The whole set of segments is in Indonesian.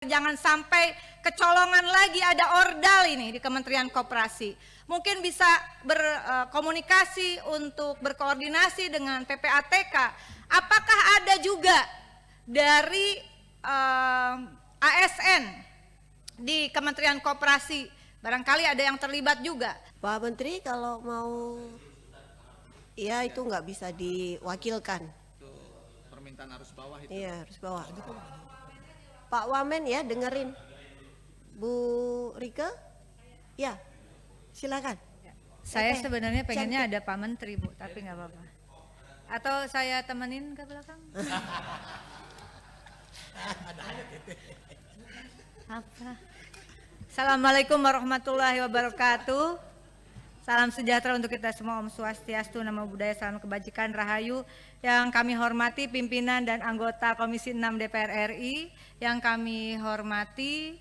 Jangan sampai kecolongan lagi ada ordal ini di Kementerian Koperasi. Mungkin bisa berkomunikasi untuk berkoordinasi dengan PPATK. Apakah ada juga dari ASN di Kementerian Koperasi? Barangkali ada yang terlibat juga. Pak Menteri kalau mau, ya itu nggak bisa diwakilkan. Itu permintaan arus bawah itu. Iya, harus bawah. Pak Wamen ya dengerin. Bu Rike, ya silakan. Saya sebenarnya pengennya ada Pak Menteri, Bu, tapi nggak apa-apa. Atau saya temenin ke belakang? Apa? Assalamualaikum warahmatullahi wabarakatuh. Salam sejahtera untuk kita semua, Om Swastiastu, Namo Buddhaya, salam kebajikan, rahayu. Yang kami hormati pimpinan dan anggota Komisi 6 DPR RI, yang kami hormati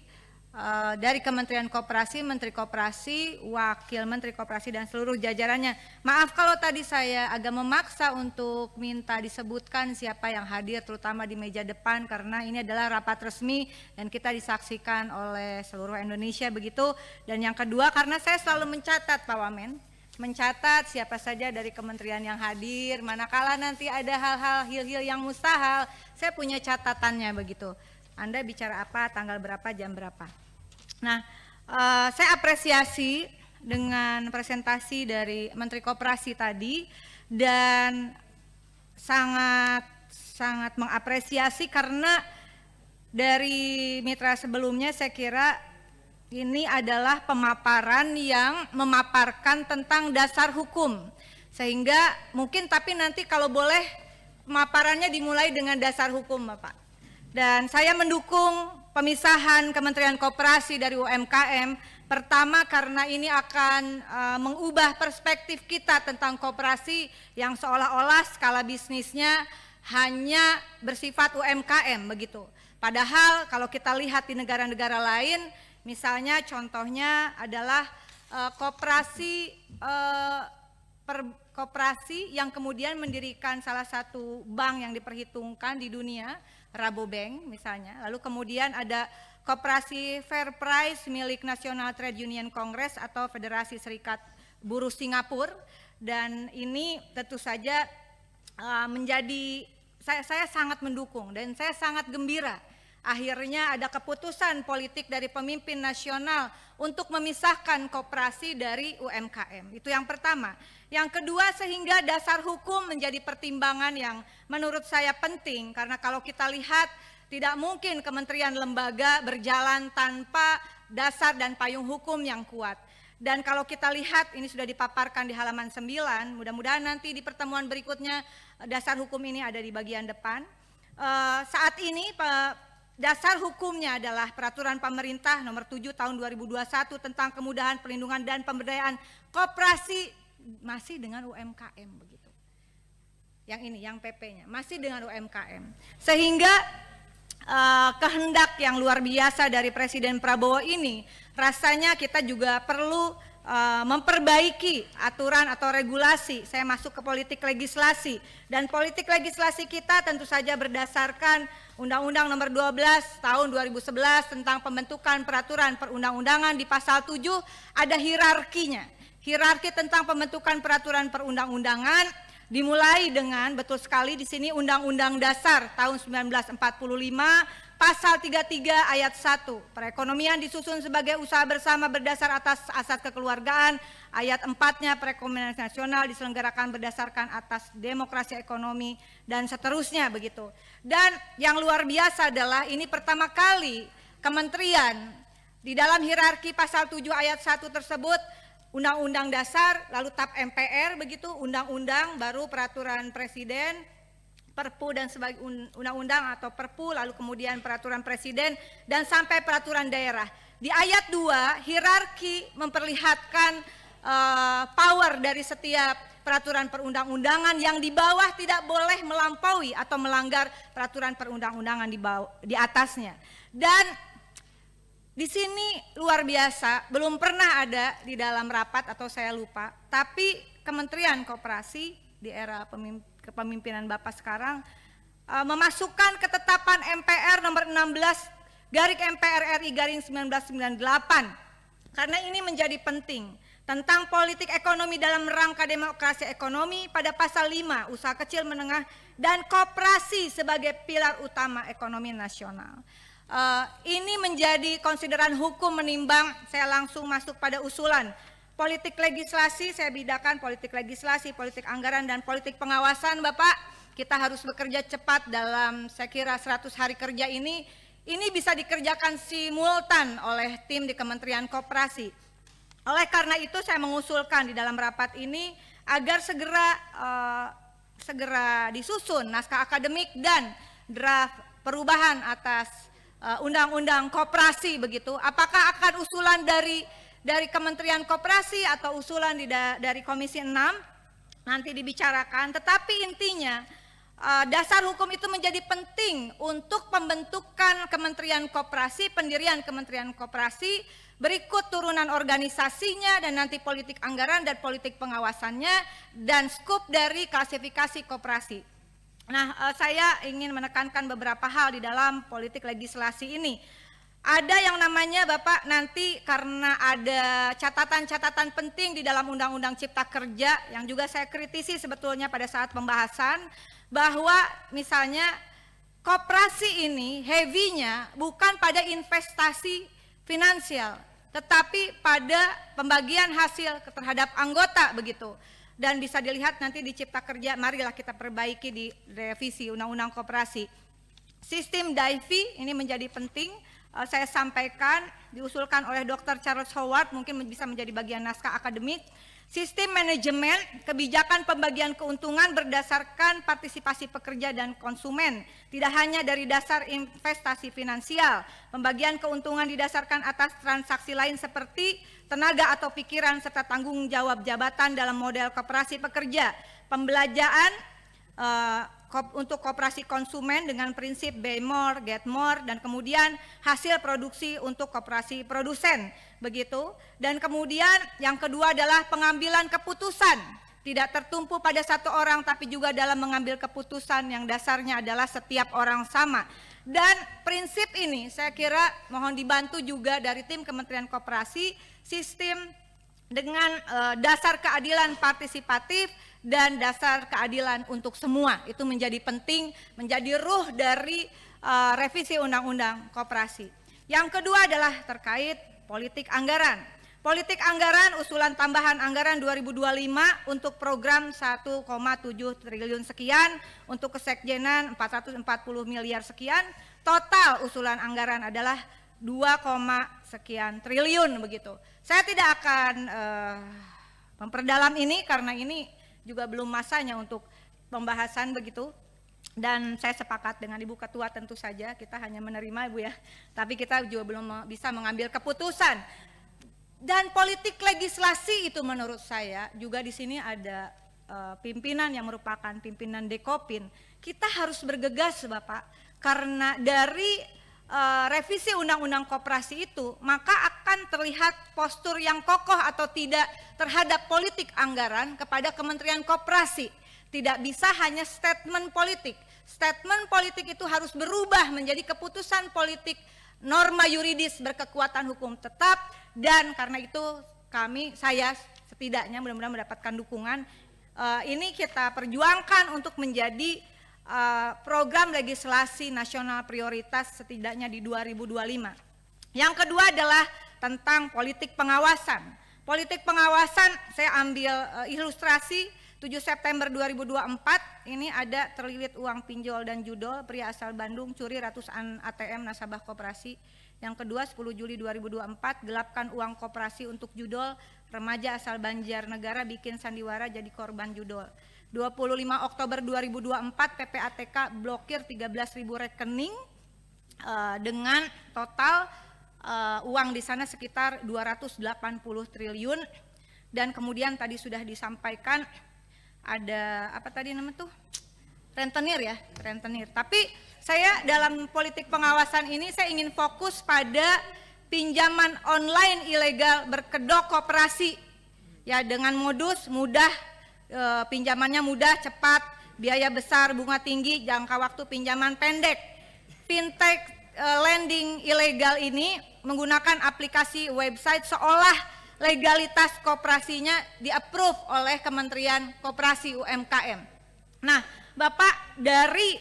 dari Kementerian Koperasi, Menteri Koperasi, Wakil Menteri Koperasi dan seluruh jajarannya. Maaf kalau tadi saya agak memaksa untuk minta disebutkan siapa yang hadir terutama di meja depan, karena ini adalah rapat resmi dan kita disaksikan oleh seluruh Indonesia begitu. Dan yang kedua, karena saya selalu mencatat Pak Wamen, mencatat siapa saja dari kementerian yang hadir, manakala nanti ada hal-hal hil-hil yang mustahil, saya punya catatannya begitu. Anda bicara apa, tanggal berapa, jam berapa. Nah, saya apresiasi dengan presentasi dari Menteri Koperasi tadi dan sangat mengapresiasi karena dari mitra sebelumnya saya kira ini adalah pemaparan yang memaparkan tentang dasar hukum. Sehingga mungkin tapi nanti kalau boleh pemaparannya dimulai dengan dasar hukum, Bapak. Dan saya mendukung pemisahan Kementerian Koperasi dari UMKM. Pertama karena ini akan mengubah perspektif kita tentang koperasi yang seolah-olah skala bisnisnya hanya bersifat UMKM begitu. Padahal kalau kita lihat di negara-negara lain, misalnya contohnya adalah koperasi yang kemudian mendirikan salah satu bank yang diperhitungkan di dunia, Rabobank misalnya. Lalu kemudian ada Koperasi Fair Price milik National Trade Union Congress atau Federasi Serikat Buruh Singapura. Dan ini tentu saja menjadi, saya sangat mendukung dan saya sangat gembira. Akhirnya ada keputusan politik dari pemimpin nasional untuk memisahkan koperasi dari UMKM. Itu yang pertama. Yang kedua, sehingga dasar hukum menjadi pertimbangan yang menurut saya penting. Karena kalau kita lihat tidak mungkin kementerian lembaga berjalan tanpa dasar dan payung hukum yang kuat. Dan kalau kita lihat ini sudah dipaparkan di halaman 9, mudah-mudahan nanti di pertemuan berikutnya dasar hukum ini ada di bagian depan. Saat ini dasar hukumnya adalah Peraturan Pemerintah Nomor 7 Tahun 2021 tentang kemudahan perlindungan dan pemberdayaan koperasi, masih dengan UMKM begitu. Yang ini, yang PP-nya masih dengan UMKM. Sehingga kehendak yang luar biasa dari Presiden Prabowo ini, rasanya kita juga perlu memperbaiki aturan atau regulasi. Saya masuk ke politik legislasi, dan politik legislasi kita tentu saja berdasarkan Undang-Undang Nomor 12 Tahun 2011 tentang pembentukan peraturan perundang-undangan. Di pasal 7 ada hierarkinya. Hierarki tentang pembentukan peraturan perundang-undangan dimulai dengan, betul sekali di sini, Undang-Undang Dasar tahun 1945 pasal 33 ayat 1. Perekonomian disusun sebagai usaha bersama berdasar atas asas kekeluargaan. Ayat 4-nya, perekonomian nasional diselenggarakan berdasarkan atas demokrasi ekonomi dan seterusnya begitu. Dan yang luar biasa adalah ini pertama kali kementerian di dalam hierarki pasal 7 ayat 1 tersebut, Undang-Undang Dasar, lalu TAP MPR begitu, undang-undang, baru peraturan presiden, Perpu dan sebagai undang-undang atau Perpu, lalu kemudian peraturan presiden dan sampai peraturan daerah. Di ayat 2 hierarki memperlihatkan power dari setiap peraturan perundang-undangan, yang di bawah tidak boleh melampaui atau melanggar peraturan perundang-undangan di atasnya. Dan di sini luar biasa, belum pernah ada di dalam rapat atau saya lupa, tapi Kementerian Koperasi di era kepemimpinan Bapak sekarang memasukkan ketetapan MPR nomor 16 MPR RI/1998. Karena ini menjadi penting. Tentang politik ekonomi dalam rangka demokrasi ekonomi pada pasal 5, usaha kecil menengah dan koperasi sebagai pilar utama ekonomi nasional. Ini menjadi konsideran hukum menimbang. Saya langsung masuk pada usulan. Politik legislasi, saya bedakan politik legislasi, politik anggaran, dan politik pengawasan. Bapak, kita harus bekerja cepat dalam saya kira 100 hari kerja ini. Ini bisa dikerjakan simultan oleh tim di Kementerian Koperasi. Oleh karena itu saya mengusulkan di dalam rapat ini agar segera disusun naskah akademik dan draft perubahan atas Undang-Undang Koperasi begitu. Apakah akan usulan dari Kementerian Koperasi atau usulan dari Komisi 6 nanti dibicarakan. Tetapi intinya dasar hukum itu menjadi penting untuk pembentukan Kementerian Koperasi, pendirian Kementerian Koperasi, berikut turunan organisasinya dan nanti politik anggaran dan politik pengawasannya dan skup dari klasifikasi koperasi. Nah, saya ingin menekankan beberapa hal di dalam politik legislasi ini. Ada yang namanya Bapak nanti karena ada catatan-catatan penting di dalam Undang-Undang Cipta Kerja yang juga saya kritisi sebetulnya pada saat pembahasan, bahwa misalnya koperasi ini heavy-nya bukan pada investasi finansial, tetapi pada pembagian hasil terhadap anggota begitu. Dan bisa dilihat nanti di Cipta Kerja, marilah kita perbaiki di revisi Undang-Undang Koperasi. Sistem DAIFI ini menjadi penting, saya sampaikan, diusulkan oleh Dr. Charles Howard, mungkin bisa menjadi bagian naskah akademik. Sistem manajemen kebijakan pembagian keuntungan berdasarkan partisipasi pekerja dan konsumen, tidak hanya dari dasar investasi finansial. Pembagian keuntungan didasarkan atas transaksi lain seperti tenaga atau pikiran serta tanggung jawab jabatan dalam model koperasi pekerja. Pembelajaran untuk koperasi konsumen dengan prinsip buy more, get more, dan kemudian hasil produksi untuk koperasi produsen, begitu. Dan kemudian yang kedua adalah pengambilan keputusan, tidak tertumpu pada satu orang tapi juga dalam mengambil keputusan yang dasarnya adalah setiap orang sama. Dan prinsip ini saya kira mohon dibantu juga dari tim Kementerian Koperasi, sistem dengan dasar keadilan partisipatif dan dasar keadilan untuk semua. Itu menjadi penting, menjadi ruh dari revisi Undang-Undang Koperasi. Yang kedua adalah terkait politik anggaran. Politik anggaran, usulan tambahan anggaran 2025 untuk program 1,7 triliun sekian, untuk kesekjenan 440 miliar sekian, total usulan anggaran adalah 2, sekian triliun begitu. Saya tidak akan memperdalam ini karena ini juga belum masanya untuk pembahasan begitu. Dan saya sepakat dengan Ibu Ketua tentu saja kita hanya menerima Ibu ya. Tapi kita juga belum bisa mengambil keputusan. Dan politik legislasi itu menurut saya juga di sini ada pimpinan yang merupakan pimpinan Dekopin. Kita harus bergegas Bapak karena dari revisi Undang-Undang Koperasi itu maka akan terlihat postur yang kokoh atau tidak terhadap politik anggaran kepada Kementerian Koperasi. Tidak bisa hanya statement politik. Statement politik itu harus berubah menjadi keputusan politik, norma yuridis berkekuatan hukum tetap, dan karena itu saya setidaknya mudah-mudahan mendapatkan dukungan. Ini kita perjuangkan untuk menjadi program legislasi nasional prioritas setidaknya di 2025. Yang kedua adalah tentang politik pengawasan. Politik pengawasan saya ambil ilustrasi 7 September 2024 ini ada terlilit uang pinjol dan judol, pria asal Bandung curi ratusan ATM nasabah koperasi. Yang kedua 10 Juli 2024 gelapkan uang koperasi untuk judol, remaja asal Banjarnegara bikin sandiwara jadi korban judol. 25 Oktober 2024 PPATK blokir 13.000 rekening dengan total uang di sana sekitar 280 triliun. Dan kemudian tadi sudah disampaikan ada apa tadi namanya tuh? Rentenir ya, rentenir. Tapi saya dalam politik pengawasan ini saya ingin fokus pada pinjaman online ilegal berkedok koperasi. Ya dengan modus mudah, pinjamannya mudah, cepat, biaya besar, bunga tinggi, jangka waktu pinjaman pendek. Fintech lending ilegal ini menggunakan aplikasi website seolah legalitas koperasinya di-approve oleh Kementerian Koperasi UMKM. Nah, Bapak, dari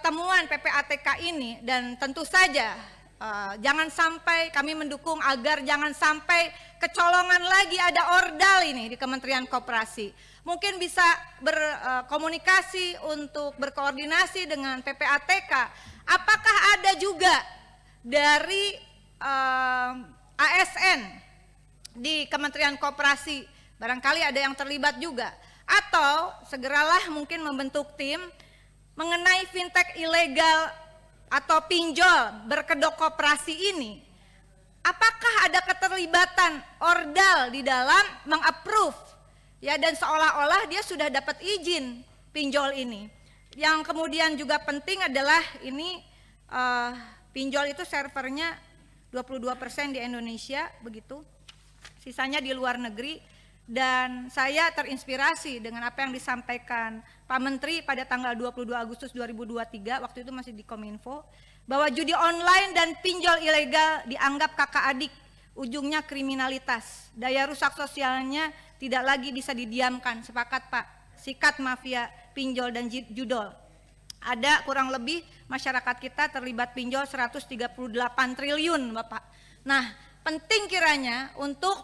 temuan PPATK ini, dan tentu saja jangan sampai kami mendukung agar jangan sampai kecolongan lagi ada ordal ini di Kementerian Koperasi. Mungkin bisa berkomunikasi untuk berkoordinasi dengan PPATK. Apakah ada juga dari ASN di Kementerian Koperasi? Barangkali ada yang terlibat juga. Atau segeralah mungkin membentuk tim mengenai fintech ilegal atau pinjol berkedok koperasi ini. Apakah ada keterlibatan ordal di dalam mengapprove, ya, dan seolah-olah dia sudah dapat izin pinjol ini. Yang kemudian juga penting adalah ini pinjol itu servernya 22% di Indonesia begitu, sisanya di luar negeri. Dan saya terinspirasi dengan apa yang disampaikan Pak Menteri pada tanggal 22 Agustus 2023, waktu itu masih di Kominfo, bahwa judi online dan pinjol ilegal dianggap kakak adik, ujungnya kriminalitas. Daya rusak sosialnya tidak lagi bisa didiamkan. Sepakat Pak, sikat mafia pinjol dan judol. Ada kurang lebih masyarakat kita terlibat pinjol 138 triliun Bapak. Nah, penting kiranya untuk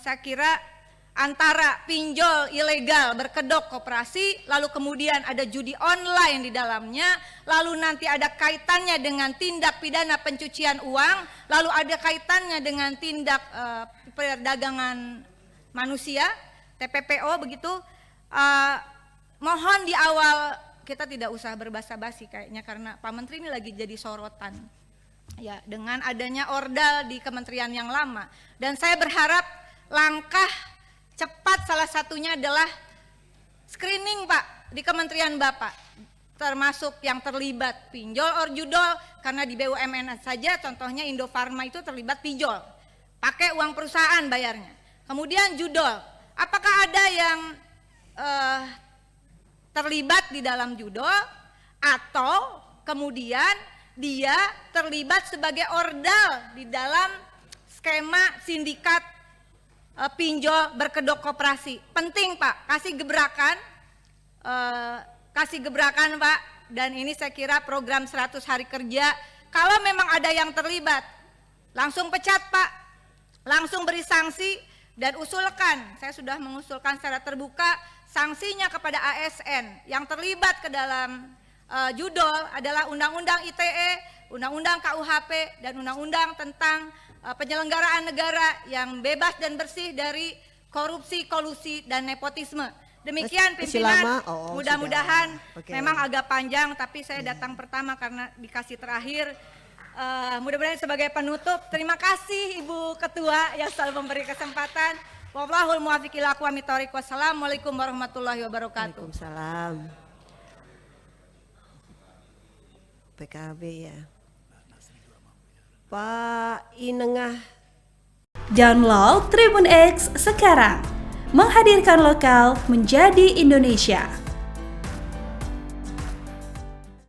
saya kira antara pinjol ilegal berkedok koperasi, lalu kemudian ada judi online di dalamnya, lalu nanti ada kaitannya dengan tindak pidana pencucian uang, lalu ada kaitannya dengan tindak perdagangan manusia, TPPO begitu. Mohon di awal kita tidak usah berbasa-basi kayaknya, karena Pak Menteri ini lagi jadi sorotan. Ya, dengan adanya ordal di kementerian yang lama, dan saya berharap langkah cepat salah satunya adalah screening Pak di kementerian Bapak, termasuk yang terlibat pinjol or judol, karena di BUMN saja contohnya Indofarma itu terlibat pinjol, pakai uang perusahaan bayarnya. Kemudian judol, apakah ada yang terlibat di dalam judol atau kemudian dia terlibat sebagai ordal di dalam skema sindikat pinjol berkedok koperasi. Penting Pak, kasih gebrakan Pak, dan ini saya kira program 100 hari kerja, kalau memang ada yang terlibat langsung pecat Pak, langsung beri sanksi, dan usulkan, saya sudah mengusulkan secara terbuka sanksinya kepada ASN yang terlibat ke dalam judol adalah Undang-Undang ITE, Undang-Undang KUHP, dan Undang-Undang tentang penyelenggaraan negara yang bebas dan bersih dari korupsi, kolusi, dan nepotisme. Demikian pimpinan, mudah-mudahan memang agak panjang, tapi saya datang pertama karena dikasih terakhir. Mudah-mudahan sebagai penutup, terima kasih Ibu Ketua yang selalu memberi kesempatan. Wallahul muwaffiq ila aqwamit thoriq. Wassalamualaikum warahmatullahi wabarakatuh. Waalaikumsalam. PKB ya. Pak Inengah. Download Tribun X sekarang, menghadirkan lokal menjadi Indonesia.